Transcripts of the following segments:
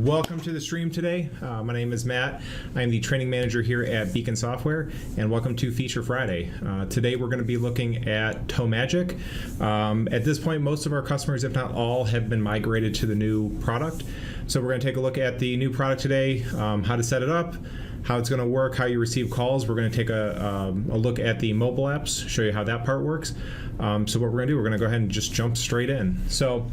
Welcome to the stream today. My name is Matt. I am the training manager here at Beacon Software, and welcome to Feature Friday. Today we're going to be looking at TowMagic. At this point, most of our customers, if not all, have been migrated to the new product. So we're going to take a look at the new product today, how to set it up, how it's going to work, how you receive calls. We're going to take a look at the mobile apps, show you how that part works. So what we're going to do, we're going to go ahead and just jump straight in. So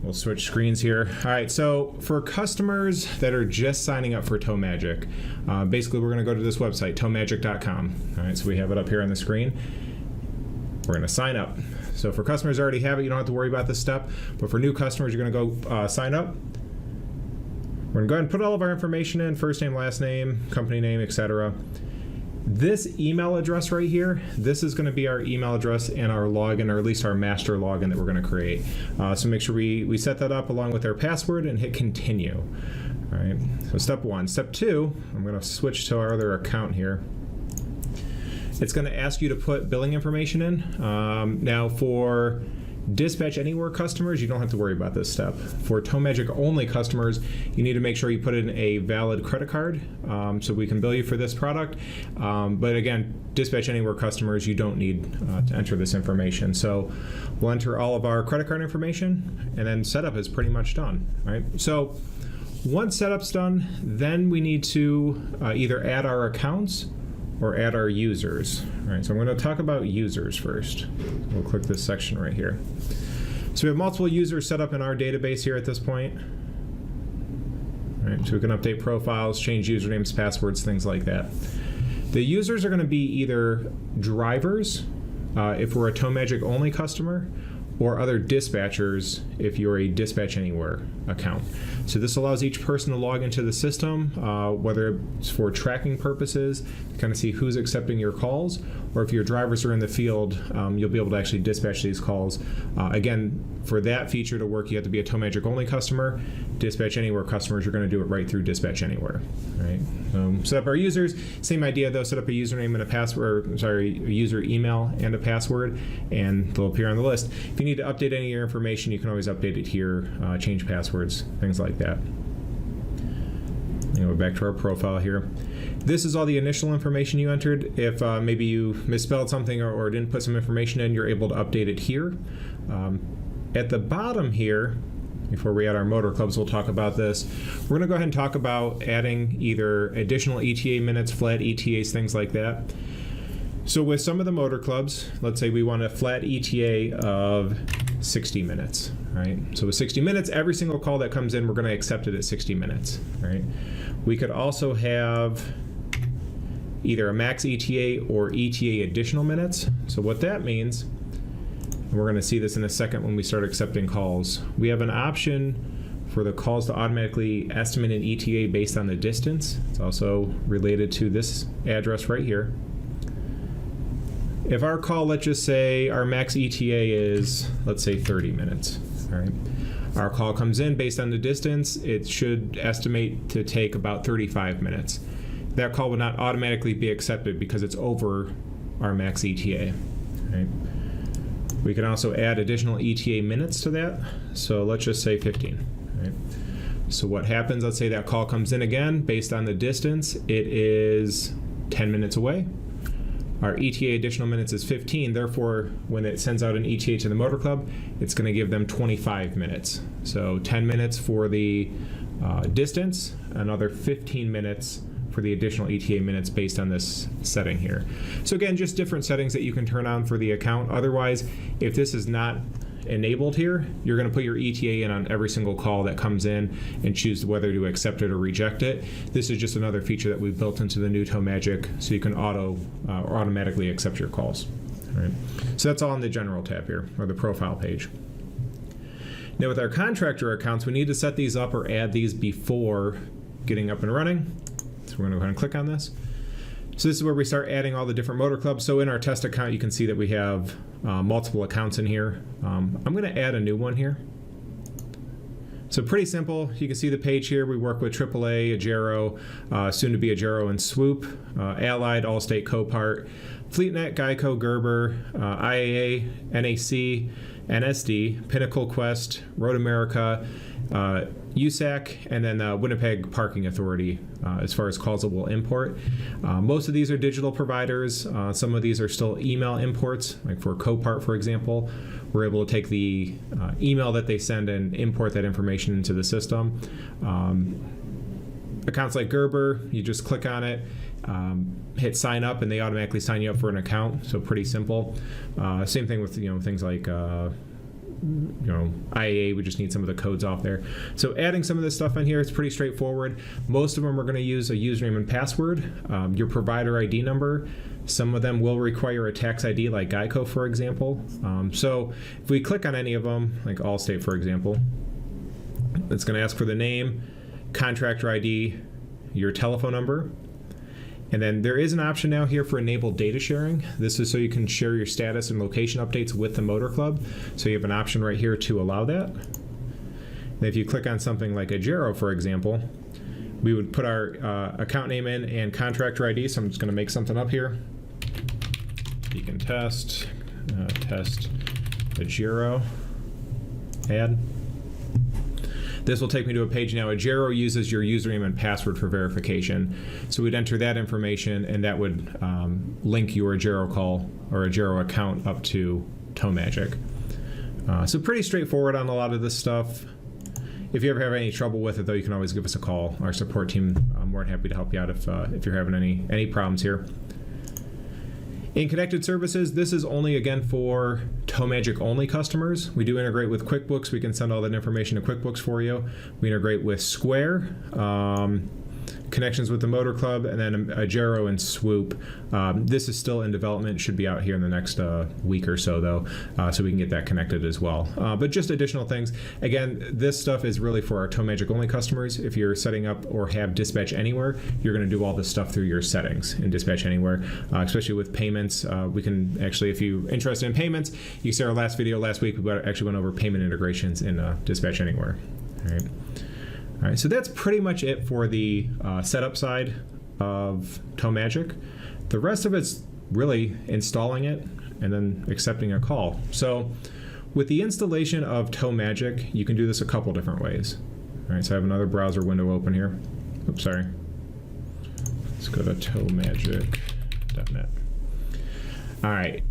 we'll switch screens here. All right, so for customers that are just signing up for TowMagic, basically we're going to go to this website, towmagic.com. All right, so we have it up here on the screen. We're going to sign up. So for customers that already have it, you don't have to worry about this step. But for new customers, you're going to go sign up. We're going to go ahead and put all of our information in, first name, last name, company name, etc. This email address right here, this is going to be our email address and our login, or at least our master login that we're going to create. So make sure we set that up along with our password and hit continue. All right, so step one. Step two, I'm going to switch to our other account here. It's going to ask you to put billing information in. Now for Dispatch Anywhere customers, you don't have to worry about this step. For TowMagic only customers, you need to make sure you put in a valid credit card so we can bill you for this product. But again, Dispatch Anywhere customers, you don't need to enter this information. So we'll enter all of our credit card information, and then setup is pretty much done. Right? So once setup's done, then we need to either add our accounts or add our users. All right, so I'm going to talk about users first. We'll click this section right here. So we have multiple users set up in our database here at this point. All right, so we can update profiles, change usernames, passwords, things like that. The users are going to be either drivers, if we're a TowMagic only customer, or other dispatchers if you're a Dispatch Anywhere account. So this allows each person to log into the system, whether it's for tracking purposes, to kind of see who's accepting your calls, or if your drivers are in the field, you'll be able to actually dispatch these calls. Again, for that feature to work, you have to be a TowMagic only customer. Dispatch Anywhere customers, you're going to do it right through Dispatch Anywhere. Right? Set up our users. Same idea though. Set up a username and a password. Sorry, a user email and a password, and they'll appear on the list. If you need to update any of your information, you can always update it here. Change passwords, things like that. Anyway, back to our profile here. This is all the initial information you entered. If maybe you misspelled something or didn't put some information in, you're able to update it here. At the bottom here, before we add our motor clubs, we'll talk about this. We're going to go ahead and talk about adding either additional ETA minutes, flat ETAs, things like that. So with some of the motor clubs, let's say we want a flat ETA of 60 minutes, right? So with 60 minutes, every single call that comes in, we're going to accept it at 60 minutes, right? We could also have either a max ETA or ETA additional minutes. So what that means, and we're going to see this in a second when we start accepting calls, we have an option for the calls to automatically estimate an ETA based on the distance. It's also related to this address right here. If our call, let's just say our max ETA is, let's say 30 minutes, all right? Our call comes in based on the distance, it should estimate to take about 35 minutes. That call would not automatically be accepted because it's over our max ETA, right? We can also add additional ETA minutes to that, so let's just say 15, right? So what happens, let's say that call comes in again, based on the distance, it is 10 minutes away. Our ETA additional minutes is 15, therefore when it sends out an ETA to the motor club, it's going to give them 25 minutes. So 10 minutes for the distance, another 15 minutes for the additional ETA minutes based on this setting here. So again, just different settings that you can turn on for the account. Otherwise, if this is not enabled here, you're going to put your ETA in on every single call that comes in and choose whether to accept it or reject it. This is just another feature that we've built into the new TowMagic, so you can or automatically accept your calls. All right. So that's all on the general tab here, or the profile page. Now with our contractor accounts, we need to set these up or add these before getting up and running. So we're going to go ahead and click on this. So this is where we start adding all the different motor clubs. So in our test account, you can see that we have multiple accounts in here. I'm going to add a new one here. So pretty simple. You can see the page here. We work with AAA, Agero, soon to be Agero and Swoop, Allied, Allstate, Copart, FleetNet, Geico, Gerber, IAA, NAC, NSD, Pinnacle, Quest, Road America, USAC, and then Winnipeg Parking Authority as far as calls that will import. Most of these are digital providers. Some of these are still email imports, like for Copart, for example. We're able to take the email that they send and import that information into the system. Accounts like Gerber, you just click on it, hit sign up, and they automatically sign you up for an account. So pretty simple. Same thing with things like IAA. We just need some of the codes off there. So adding some of this stuff in here, it's pretty straightforward. Most of them are going to use a username and password, your provider ID number. Some of them will require a tax ID, like Geico, for example. So if we click on any of them, like Allstate, for example, it's going to ask for the name, contractor ID, your telephone number. And then there is an option now here for enabled data sharing. This is so you can share your status and location updates with the Motor Club. So you have an option right here to allow that. And if you click on something like Agero, for example, we would put our account name in and contractor ID. So I'm just going to make something up here. Beacon test Agero, add. This will take me to a page now. Agero uses your username and password for verification. So we'd enter that information, and that would link your Agero call or Agero account up to TowMagic. So pretty straightforward on a lot of this stuff. If you ever have any trouble with it, though, you can always give us a call. Our support team, I'm more than happy to help you out if you're having any problems here. In connected services, this is only, again, for TowMagic only customers. We do integrate with QuickBooks. We can send all that information to QuickBooks for you. We integrate with Square, connections with the Motor Club, and then Agero and Swoop. This is still in development. Should be out here in the next week or so, though, so we can get that connected as well. But just additional things. Again, this stuff is really for our TowMagic only customers. If you're setting up or have Dispatch Anywhere, you're going to do all this stuff through your settings in Dispatch Anywhere, especially with payments. We can actually, if you're interested in payments, you see our last video last week, we actually went over payment integrations in Dispatch Anywhere. All right, so that's pretty much it for the setup side of TowMagic. The rest of it's really installing it and then accepting a call. So with the installation of TowMagic, you can do this a couple different ways. All right, so I have another browser window open here. Oops, sorry. Let's go to towmagic.net. All right.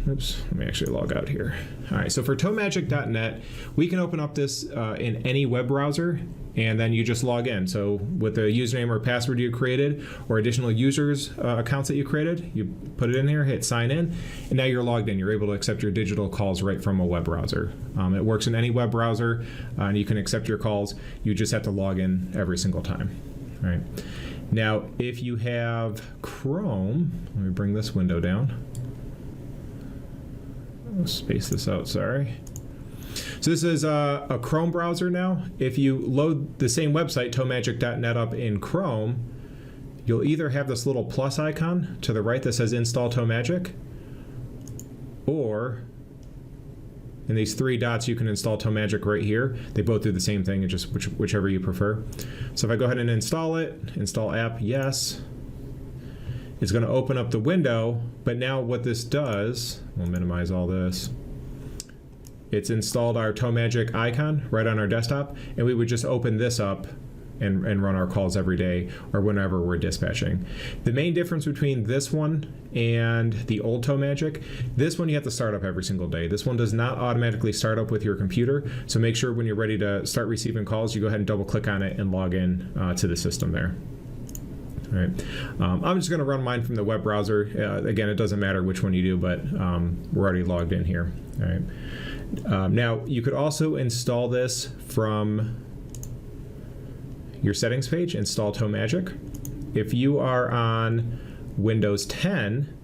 Oops, let me actually log out here. All right, so for towmagic.net, we can open up this in any web browser, and then you just log in. So with the username or password you created, or additional users' accounts that you created, you put it in here, hit sign in, and now you're logged in. You're able to accept your digital calls right from a web browser. It works in any web browser, and you can accept your calls. You just have to log in every single time. All right. Now, if you have Chrome, let me bring this window down. I'll space this out, sorry. So this is a Chrome browser now. If you load the same website, towmagic.net, up in Chrome, you'll either have this little plus icon to the right that says Install TowMagic, or in these three dots, you can install TowMagic right here. They both do the same thing, just whichever you prefer. So if I go ahead and install it, install app, yes. It's going to open up the window, but now what this does, we'll minimize all this. It's installed our TowMagic icon right on our desktop, and we would just open this up and run our calls every day or whenever we're dispatching. The main difference between this one and the old TowMagic, this one you have to start up every single day. This one does not automatically start up with your computer, so make sure when you're ready to start receiving calls, you go ahead and double click on it and log in to the system there. All right. I'm just going to run mine from the web browser. Again, it doesn't matter which one you do, but we're already logged in here. All right. Now, you could also install this from your settings page, install TowMagic. If you are on Windows 10,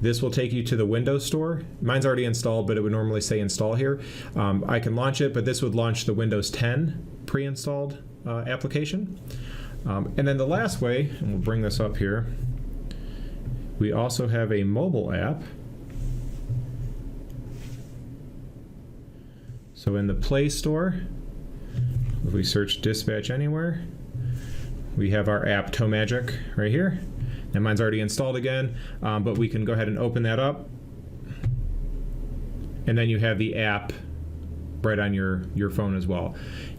this will take you to the Windows Store. Mine's already installed, but it would normally say install here. I can launch it, but this would launch the Windows 10 pre-installed application. And then the last way, and we'll bring this up here, we also have a mobile app. So in the Play Store, if we search Dispatch Anywhere, we have our app TowMagic right here. And mine's already installed again, but we can go ahead and open that up. And then you have the app right on your phone as well.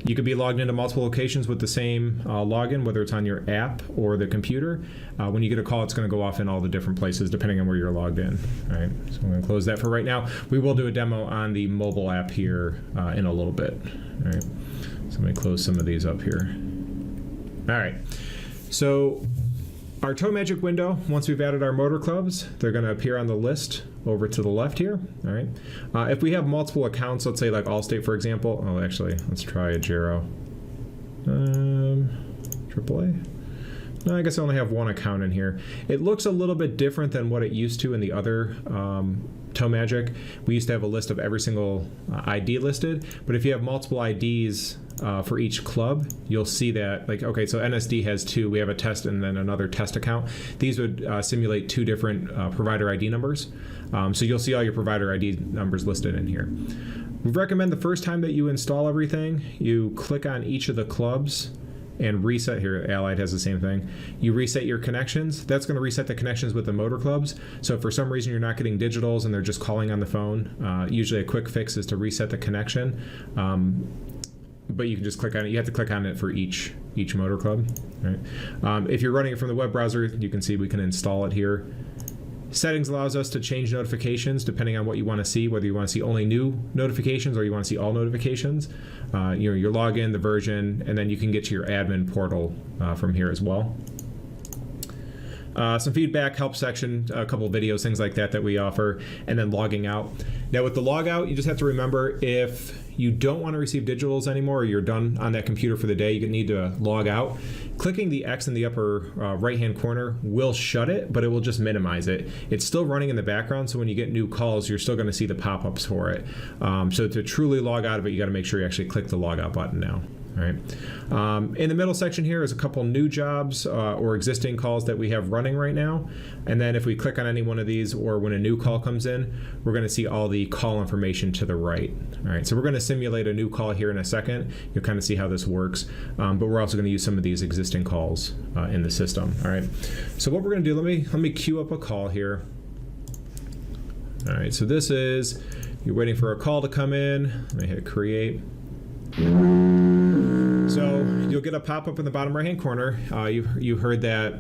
You could be logged into multiple locations with the same login, whether it's on your app or the computer. When you get a call, it's going to go off in all the different places depending on where you're logged in. All right, so I'm going to close that for right now. We will do a demo on the mobile app here in a little bit. All right, so let me close some of these up here. All right, so our TowMagic window, once we've added our motor clubs, they're going to appear on the list over to the left here. All right. If we have multiple accounts, let's say like Allstate, for example. Oh, actually, let's try a Giro. AAA. No, I guess I only have one account in here. It looks a little bit different than what it used to in the other TowMagic. We used to have a list of every single ID listed, but if you have multiple IDs for each club, you'll see that, like, okay, so NSD has two. We have a test and then another test account. These would simulate two different provider ID numbers. So you'll see all your provider ID numbers listed in here. We recommend the first time that you install everything, you click on each of the clubs and reset. Here, Allied has the same thing. You reset your connections. That's going to reset the connections with the motor clubs. So if for some reason you're not getting digitals and they're just calling on the phone, usually a quick fix is to reset the connection. But you can just click on it. You have to click on it for each motor club. Right? If you're running it from the web browser, you can see we can install it here. Settings allows us to change notifications depending on what you want to see, whether you want to see only new notifications or you want to see all notifications. Your login, the version, and then you can get to your admin portal from here as well. Some feedback, help section, a couple of videos, things like that we offer, and then logging out. Now with the log out, you just have to remember if you don't want to receive digitals anymore or you're done on that computer for the day, you need to log out. Clicking the X in the upper right-hand corner will shut it, but it will just minimize it. It's still running in the background, so when you get new calls, you're still going to see the pop-ups for it. So to truly log out of it, you got to make sure you actually click the log out button now. All right. In the middle section here is a couple new jobs or existing calls that we have running right now. And then if we click on any one of these or when a new call comes in, we're going to see all the call information to the right. All right. So we're going to simulate a new call here in a second. You'll kind of see how this works. But we're also going to use some of these existing calls in the system. All right. So what we're going to do, let me queue up a call here. All right. So this is, you're waiting for a call to come in. Let me hit create. So you'll get a pop-up in the bottom right-hand corner. You heard that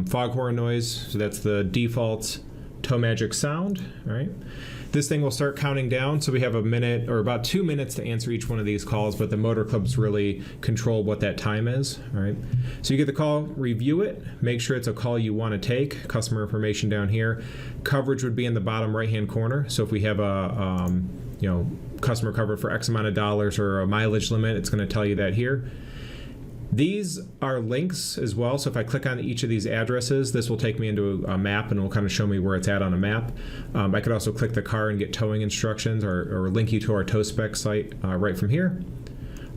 foghorn noise, so that's the default TowMagic sound. All right. This thing will start counting down, so we have a minute or about 2 minutes to answer each one of these calls, but the motor clubs really control what that time is. All right. So you get the call, review it, make sure it's a call you want to take. Customer information down here. Coverage would be in the bottom right-hand corner. So if we have a customer covered for X amount of dollars or a mileage limit, it's going to tell you that here. These are links as well, so if I click on each of these addresses, this will take me into a map and it will kind of show me where it's at on a map. I could also click the car and get towing instructions or link you to our TowSpec site right from here.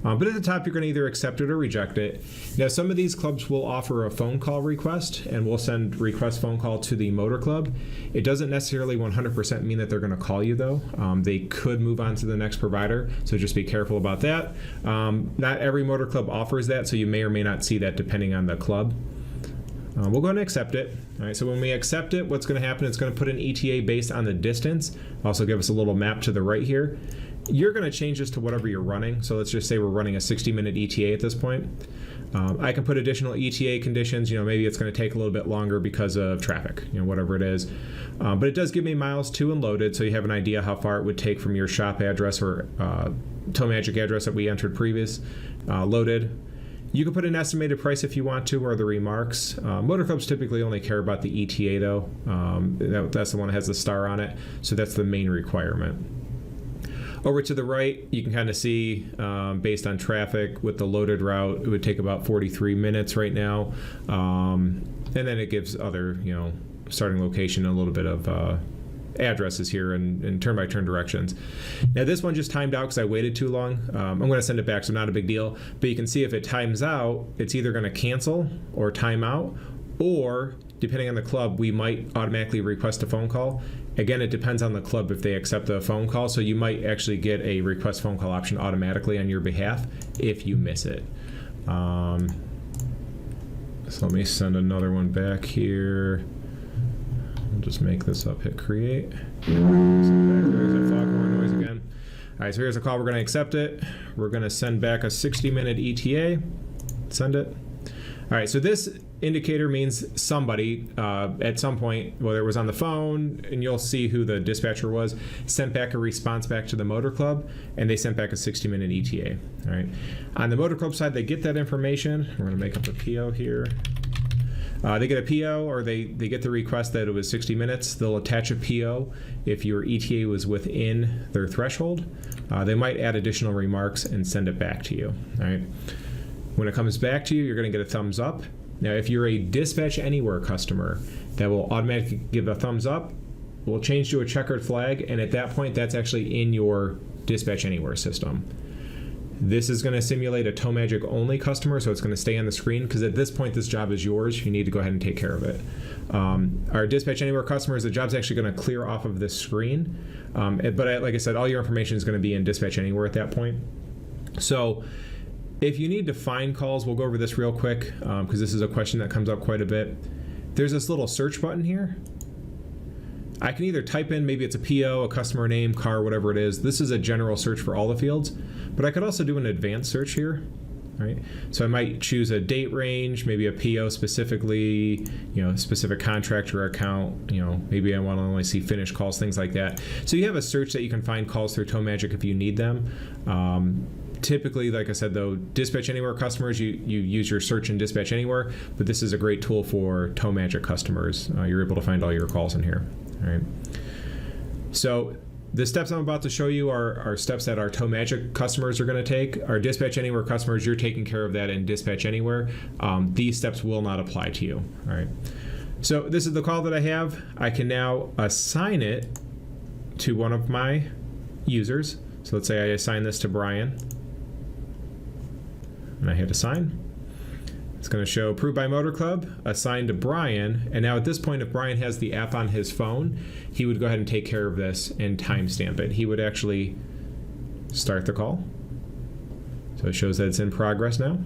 But at the top, you're going to either accept it or reject it. Now, some of these clubs will offer a phone call request, and we'll send request phone call to the motor club. It doesn't necessarily 100% mean that they're going to call you, though. They could move on to the next provider, so just be careful about that. Not every motor club offers that, so you may or may not see that depending on the club. We'll go ahead and accept it. All right, so when we accept it, what's going to happen, it's going to put an ETA based on the distance. Also give us a little map to the right here. You're going to change this to whatever you're running. So let's just say we're running a 60-minute ETA at this point. I can put additional ETA conditions. Maybe it's going to take a little bit longer because of traffic, whatever it is. But it does give me miles to and loaded, so you have an idea how far it would take from your shop address or TowMagic address that we entered previous, loaded. You can put an estimated price if you want to, or the remarks. Motor clubs typically only care about the ETA, though. That's the one that has the star on it, so that's the main requirement. Over to the right, you can kind of see, based on traffic with the loaded route, it would take about 43 minutes right now. And then it gives other, starting location and a little bit of addresses here and turn-by-turn directions. Now this one just timed out because I waited too long. I'm going to send it back, so not a big deal. But you can see if it times out, it's either going to cancel or time out, or depending on the club, we might automatically request a phone call. Again, it depends on the club if they accept a phone call, so you might actually get a request phone call option automatically on your behalf if you miss it. So let me send another one back here. I'll just make this up, hit create. There's that foghorn noise again. right, so here's a call. We're going to accept it. We're going to send back a 60-minute ETA. Send it. All right, so this indicator means somebody at some point, whether it was on the phone, and you'll see who the dispatcher was, sent back a response back to the Motor Club, and they sent back a 60-minute ETA. All right. On the Motor Club side, they get that information. We're going to make up a PO here. They get a PO, or they get the request that it was 60 minutes. They'll attach a PO if your ETA was within their threshold. They might add additional remarks and send it back to you. All right. When it comes back to you, you're going to get a thumbs up. Now, if you're a Dispatch Anywhere customer, that will automatically give a thumbs up. We'll change to a checkered flag, and at that point, that's actually in your Dispatch Anywhere system. This is going to simulate a TowMagic only customer, so it's going to stay on the screen, because at this point, this job is yours. You need to go ahead and take care of it. Our Dispatch Anywhere customers, the job's actually going to clear off of this screen. But like I said, all your information is going to be in Dispatch Anywhere at that point. So if you need to find calls, we'll go over this real quick, because this is a question that comes up quite a bit. There's this little search button here. I can either type in, maybe it's a PO, a customer name, car, whatever it is. This is a general search for all the fields, but I could also do an advanced search here. Right? So I might choose a date range, maybe a PO specifically, specific contractor account, maybe I want to only see finished calls, things like that. So you have a search that you can find calls through TowMagic if you need them. Typically, like I said, though, Dispatch Anywhere customers, you use your search in Dispatch Anywhere, but this is a great tool for TowMagic customers. You're able to find all your calls in here. All right. So the steps I'm about to show you are steps that our TowMagic customers are going to take. Our Dispatch Anywhere customers, you're taking care of that in Dispatch Anywhere. These steps will not apply to you. All right. So this is the call that I have. I can now assign it to one of my users. So let's say I assign this to Brian. And I hit assign. It's going to show approved by Motor Club, assigned to Brian. And now at this point, if Brian has the app on his phone, he would go ahead and take care of this and timestamp it. He would actually start the call. So it shows that it's in progress now.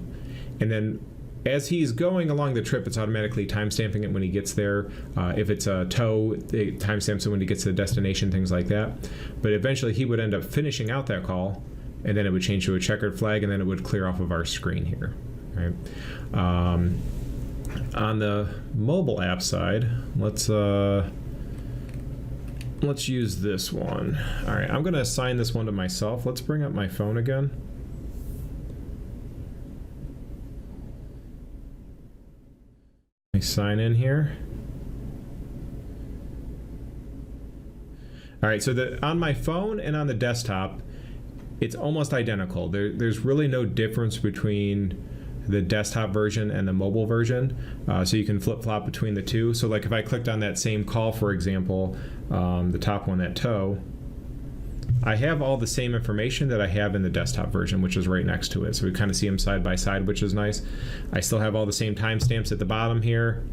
And then as he's going along the trip, it's automatically timestamping it when he gets there. If it's a tow, it timestamps it when he gets to the destination, things like that. But eventually he would end up finishing out that call, and then it would change to a checkered flag, and then it would clear off of our screen here. Right. On the mobile app side, let's use this one. All right, I'm going to assign this one to myself. Let's bring up my phone again. Let me sign in here. All right, so on my phone and on the desktop, it's almost identical. There's really no difference between the desktop version and the mobile version, so you can flip-flop between the two. So like if I clicked on that same call, for example, the top one, that tow, I have all the same information that I have in the desktop version, which is right next to it. So we kind of see them side by side, which is nice. I still have all the same timestamps at the bottom here,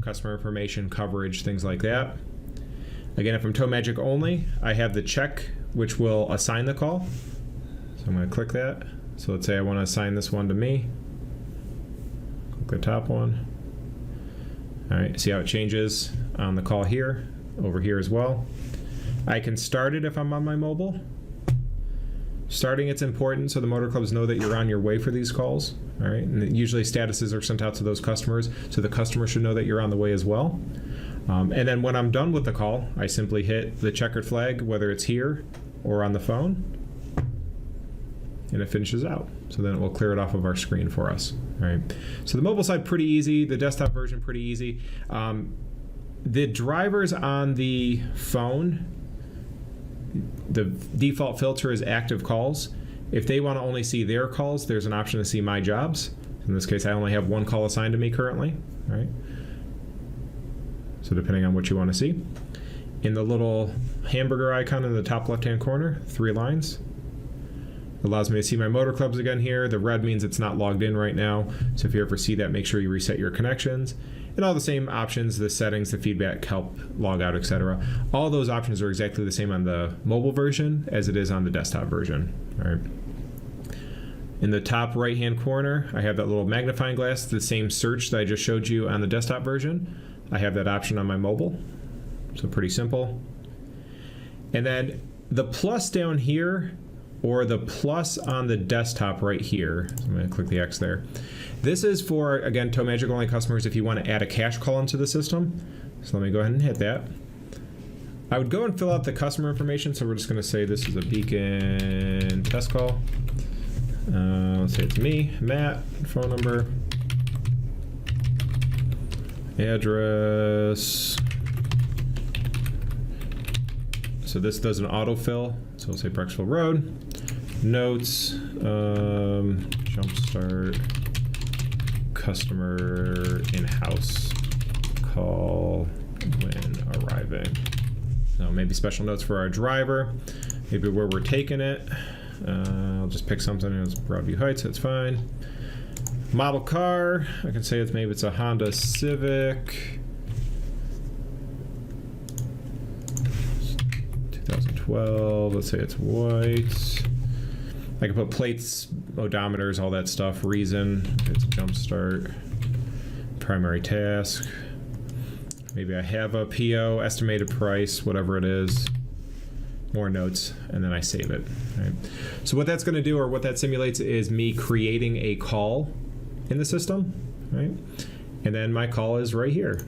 customer information, coverage, things like that. Again, if I'm TowMagic only, I have the check, which will assign the call. So I'm going to click that. So let's say I want to assign this one to me. Click the top one. All right, see how it changes on the call here, over here as well. I can start it if I'm on my mobile. Starting it's important so the Motor Clubs know that you're on your way for these calls. All right, and usually statuses are sent out to those customers, so the customer should know that you're on the way as well. And then when I'm done with the call, I simply hit the checkered flag, whether it's here or on the phone, and it finishes out. So then it will clear it off of our screen for us. All right. So the mobile side, pretty easy. The desktop version, pretty easy. The drivers on the phone, the default filter is active calls. If they want to only see their calls, there's an option to see my jobs. In this case, I only have one call assigned to me currently. All right. So depending on what you want to see. In the little hamburger icon in the top left-hand corner, 3 lines. Allows me to see my Motor Clubs again here. The red means it's not logged in right now. So if you ever see that, make sure you reset your connections. And all the same options, the settings, the feedback, help, log out, etc. All those options are exactly the same on the mobile version as it is on the desktop version. All right. In the top right-hand corner, I have that little magnifying glass, the same search that I just showed you on the desktop version. I have that option on my mobile. So pretty simple. And then the plus down here or the plus on the desktop right here, so I'm going to click the X there. This is for, again, TowMagic only customers if you want to add a cash call into the system. So let me go ahead and hit that. I would go and fill out the customer information, so we're just going to say this is a Beacon test call. Let's say it's me, Matt, phone number, address. So this does an autofill, so we'll say Brecksville Road. Notes, Jumpstart, customer in-house, call when arriving. So maybe special notes for our driver, maybe where we're taking it. I'll just pick something as Broadview Heights, that's fine. Model car, I can say maybe it's a Honda Civic. 2012, let's say it's white. I can put plates, odometers, all that stuff. Reason, it's a Jumpstart. Primary task. Maybe I have a PO, estimated price, whatever it is. More notes, and then I save it. Right? So what that's going to do, or what that simulates, is me creating a call in the system, right? And then my call is right here.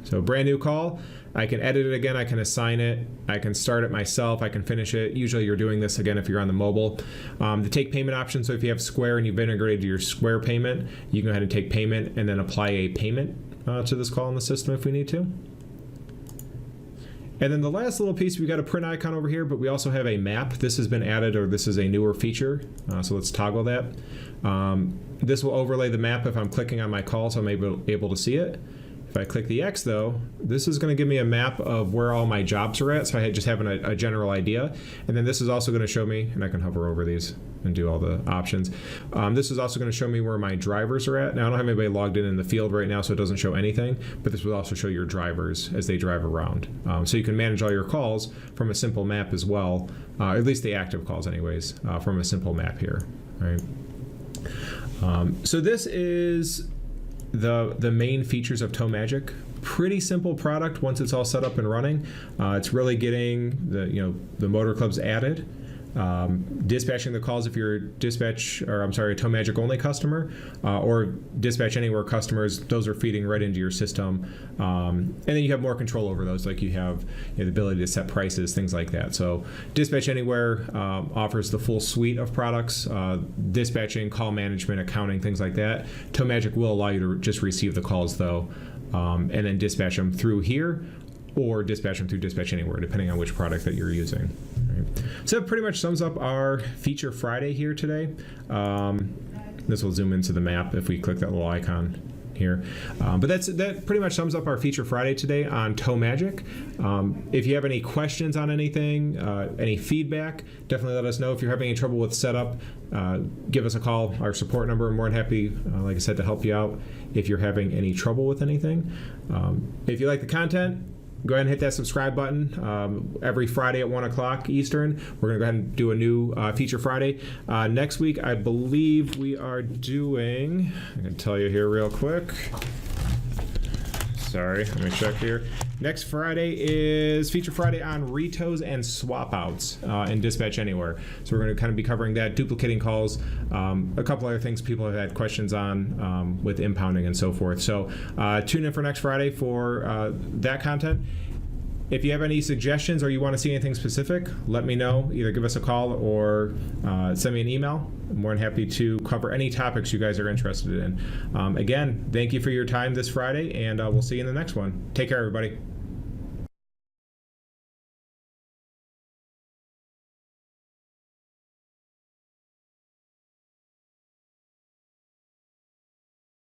So brand new call. I can edit it again, I can assign it, I can start it myself, I can finish it. Usually you're doing this again if you're on the mobile. The take payment option, so if you have Square and you've integrated your Square payment, you can go ahead and take payment and then apply a payment to this call in the system if we need to. And then the last little piece, we got a print icon over here, but we also have a map. This has been added, or this is a newer feature, so let's toggle that. This will overlay the map if I'm clicking on my call, so I'm able to see it. If I click the X though, this is going to give me a map of where all my jobs are at, so I just have a general idea. And then this is also going to show me, and I can hover over these and do all the options. This is also going to show me where my drivers are at. Now I don't have anybody logged in the field right now, so it doesn't show anything, but this will also show your drivers as they drive around. So you can manage all your calls from a simple map as well, at least the active calls anyways, from a simple map here, right? So this is the main features of TowMagic. Pretty simple product once it's all set up and running. It's really getting the motor clubs added, dispatching the calls if you're a TowMagic only customer, or Dispatch Anywhere customers. Those are feeding right into your system, and then you have more control over those, like you have the ability to set prices, things like that. So Dispatch Anywhere offers the full suite of products, dispatching, call management, accounting, things like that. TowMagic will allow you to just receive the calls though, and then dispatch them through here, or dispatch them through Dispatch Anywhere, depending on which product that you're using. Right. So that pretty much sums up our Feature Friday here today. This will zoom into the map if we click that little icon here. But that pretty much sums up our Feature Friday today on TowMagic. If you have any questions on anything, any feedback, definitely let us know. If you're having any trouble with setup, give us a call. Our support number, I'm more than happy, like I said, to help you out if you're having any trouble with anything. If you like the content, go ahead and hit that subscribe button. Every Friday at 1 o'clock Eastern, we're going to go ahead and do a new Feature Friday. Next week, I believe we are doing, I can tell you here real quick. Sorry, let me check here. Next Friday is Feature Friday on retos and swap outs in Dispatch Anywhere. So we're going to kind of be covering that, duplicating calls, a couple other things people have had questions on with impounding and so forth. So tune in for next Friday for that content. If you have any suggestions or you want to see anything specific, let me know. Either give us a call or send me an email. I'm more than happy to cover any topics you guys are interested in. Again, thank you for your time this Friday, and we'll see you in the next one. Take care, everybody.